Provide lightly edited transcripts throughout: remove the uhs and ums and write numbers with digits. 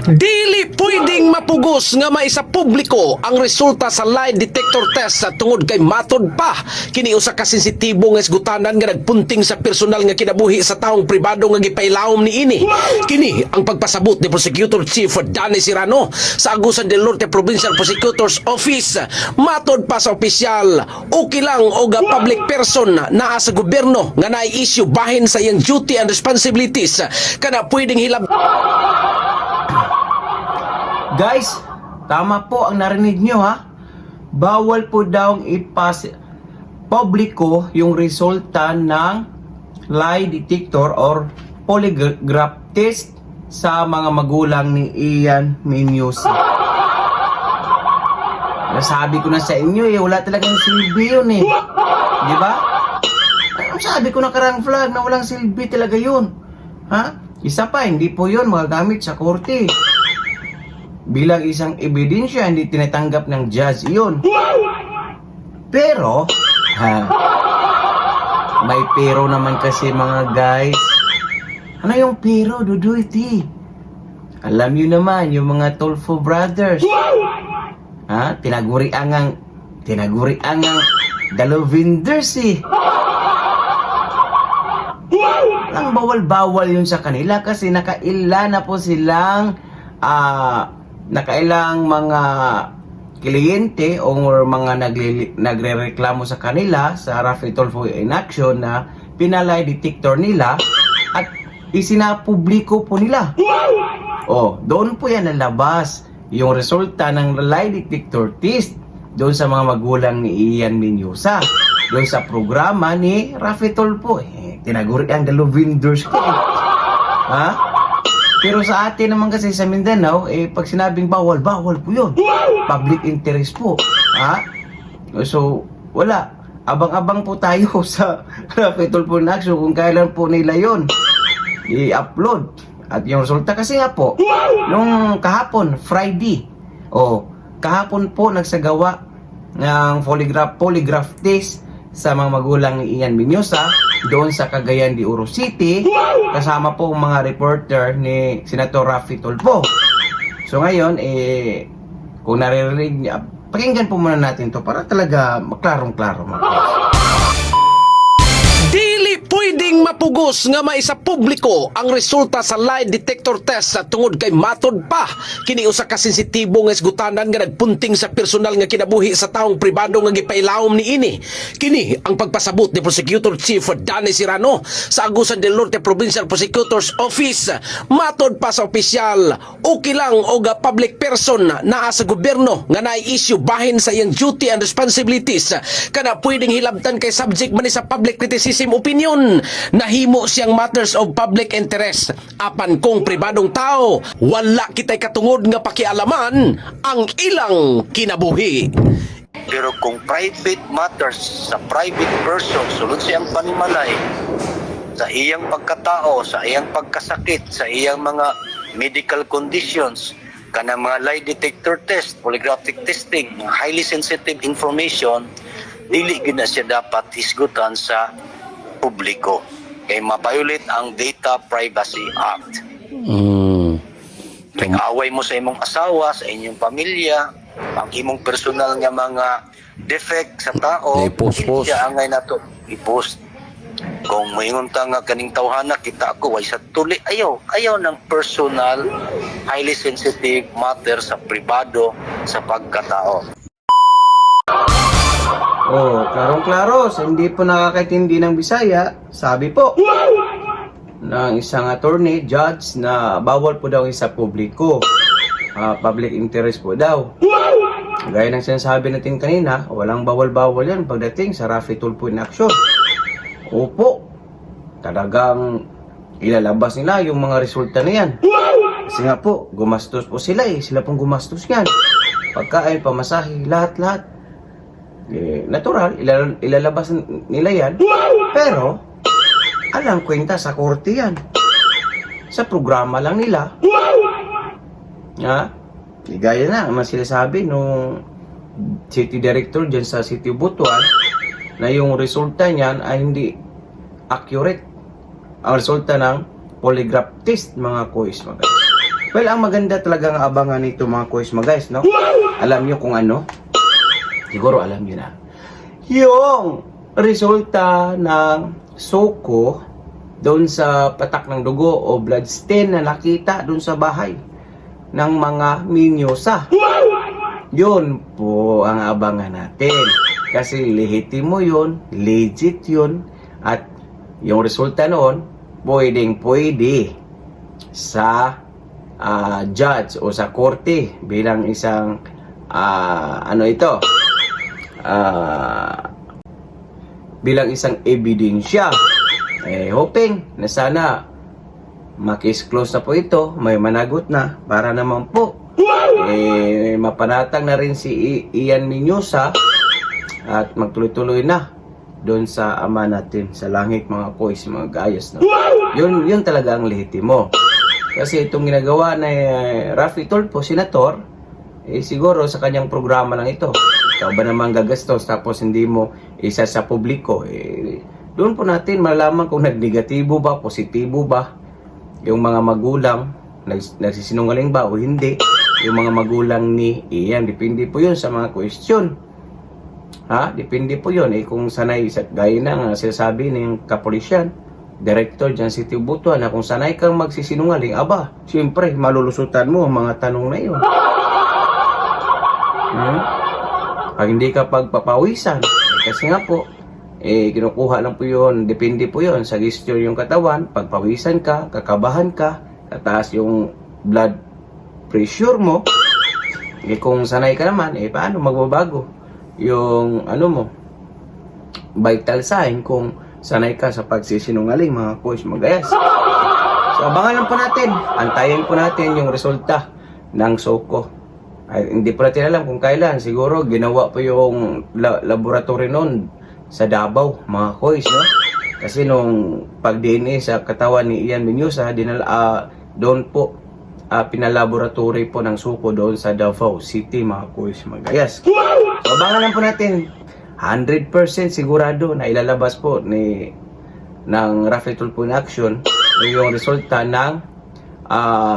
Dili pwedeng mapugos nga maisa publiko ang resulta sa lie detector test sa tungod kay matod pa kini usa ka sensitibo nga isgutanan nga nagpunting sa personal nga kinabuhi sa taong pribado nga gipailawom niini. Kini ang pagpasabot ni Prosecutor Chief Danny Serrano sa Agusan del Norte Provincial Prosecutor's Office. Matod pa sa opisyal, okay lang og public person naa sa gobyerno nga na-issue bahin sa iyang duty and responsibilities kana pwedeng hilab. Guys, tama po ang narinig nyo ha. Bawal po daw publiko yung resulta ng lie detector or polygraph test sa mga magulang ni Ian Menyosa. Sabi ko na sa inyo wala talagang silbi yun eh. Di ba? Sabi ko na karang flag na walang silbi talaga yun. Ha? Isa pa, hindi po yun magagamit sa korte. Bilang isang ebidensya, hindi tinatanggap ng judge iyon. Pero, may pero naman kasi mga guys. Ano yung pero, Duduiti? Alam nyo naman, yung mga Tolfo brothers. Tinagurian ang Dalovinders eh. Ang bawal-bawal yun sa kanila kasi nakaila na po silang nakailang mga kliyente o mga nagrereklamo sa kanila sa Rafi Tolfo in action na pinalay detector nila at isinapubliko po nila. Doon po yan nalabas yung resulta ng lie detector test doon sa mga magulang ni Ian Menyosa doon sa programa ni Rafi Tolfo. Tinaguri ang Dalovinders ko eh. Pero sa atin naman kasi sa Mindanao, pag sinabing bawal, bawal po yun. Public interest po. So, wala. Abang-abang po tayo sa Rafi Tolfo in action kung kailan po nila yun i-upload. At yung resulta kasi nga po, nung kahapon, Friday, kahapon po nagsagawa ng polygraph test sa mga magulang ni Ian Menyosa doon sa Cagayan de Oro City kasama po ang mga reporter ni Senator Rafi Tolfo. So ngayon kung naririnig niya, pakinggan po muna natin to para talaga maklarong-klaro mga guys. Dili pwedeng mapugos nga maisa publiko ang resulta sa lie detector test sa tungod kay matod pa kini usa ka sensitibo nga isgutanan nga nagpunting sa personal nga kinabuhi sa taong pribado nga gipailawom niini. Kini ang pagpasabot ni Prosecutor Chief Danny Serrano sa Agusan del Norte Provincial Prosecutor's Office. Matod pa sa opisyal, okay lang og public person naa sa gobyerno nga na-issue bahin sa iyang duty and responsibilities kana pwedeng hilabtan kay subject man sa public criticism opinion. Nahimo siyang matters of public interest. Apan kung pribadong tao, wala kitay katungod nga pakialaman ang ilang kinabuhi. Pero kung private matters sa private person, sulod siyang panimalay sa iyang pagkatao, sa iyang pagkasakit, sa iyang mga medical conditions, kanang mga lie detector test, polygraphic testing, highly sensitive information, dili gid na siya dapat isgutan sa publiko kay ma-violate ang Data Privacy Act. Nag-away mo sa imong asawa, sa inyong pamilya, ang imong personal nga mga defect sa tao, I-post. siya angay nato i-post. Kung moingon ta nga kaning tawhana kita ako way sa tuli, ayaw ng personal, highly sensitive matter sa pribado sa pagkatao. Klarong-klaro, sa hindi po nakakaintindi ng Bisaya, sabi po ng isang attorney, judge, na bawal po daw isa publiko. Public interest po daw. Gaya ng sinasabi natin kanina, walang bawal-bawal yan pagdating sa Rafi Tolfo in action. Opo, talagang ilalabas nila yung mga resulta na yan. Kasi nga po, gumastos po sila sila pong gumastos yan. Pagkain, pamasahe, lahat-lahat. Natural, ilalabas nila yan. Pero, alang kwenta sa korte yan. Sa programa lang nila. Gaya na, naman sila sabi nung city director dyan sa City of Butuan na yung resulta niyan ay hindi accurate. Ang resulta ng polygraph test, mga kuis, mga guys. Well, ang maganda talagang abangan nito mga quiz mo guys, no? Alam nyo kung ano? Siguro alam nyo na. Yung resulta ng suko doon sa patak ng dugo o blood stain na nakita doon sa bahay ng mga minyosa. Yun po ang abangan natin. Kasi lehitimo yun, legit yun, at yung resulta noon, pwedeng-pwede sa judge o sa korte bilang isang bilang isang ebidensya. Hoping na sana makis close na po ito, may managot na para naman po mapanatag na rin si Ian Minyosa at magtuloy-tuloy na doon sa ama natin sa langit mga kois, mga gayas, no? Yun talaga ang lehitimo. Kasi itong ginagawa na Raffy Tulfo, senator, siguro sa kanyang programa lang ito. Ikaw ba naman gagastos tapos hindi mo isa sa publiko? Doon po natin malaman kung nag-negatibo ba, positibo ba yung mga magulang, nagsisinungaling ba o hindi. Yung mga magulang ni Ian, depende po yun sa mga question. Depende po yun. Kung sanay, gaya na nga sinasabi ng kapulisyan, director dyan si Tio Butuan, na kung sanay kang magsisinungaling, aba, siyempre, malulusutan mo ang mga tanong na yun. Pag hindi ka pagpapawisan, kasi nga po, kinukuha lang po yun, depende po yun sa gesture yung katawan, pagpawisan ka, kakabahan ka, tataas yung blood pressure mo, kung sanay ka naman, paano magbabago yung vital sign kung sanay ka sa pagsisinungaling mga coach, mga gayas. So abangan lang po natin, antayin po natin yung resulta ng SOCO. Hindi po natin alam kung kailan, siguro ginawa po yung laboratory noon sa Davao mga coach, no? Kasi nung pag-DNA sa katawan ni Ian Minyosa, doon po pinalaboratory po ng suko doon sa Davao City mga coach, mga gayas. So abangan lang po natin, 100% sigurado na ilalabas po ng Raffy Tulfo in Action yung resulta ng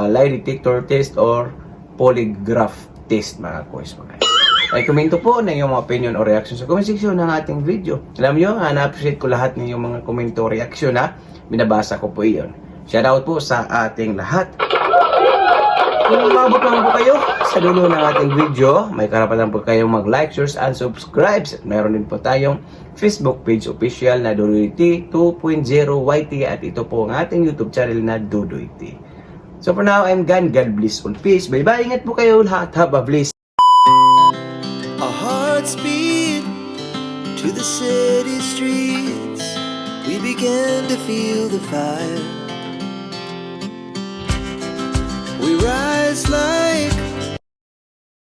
lie detector test or polygraph test mga coach, mga gayas. Ay komento po na yung mga opinion o reaction sa comment section ng ating video. Alam nyo, na-appreciate ko lahat ng yung mga komento o reaction na binabasa ko po iyon. Shoutout po sa ating lahat. Kung umabot lang po kayo sa dulo ng ating video, may karapatan po kayong mag-like, share, and subscribe. At mayroon din po tayong Facebook page official na Dudoy T 2.0 YT at ito po ang ating YouTube channel na Dudoy T. So for now, I'm gone. God bless all. Peace. Bye-bye. Ingat po kayo lahat. Have a blessed. Our hearts beat to the city streets. We began to feel the fire.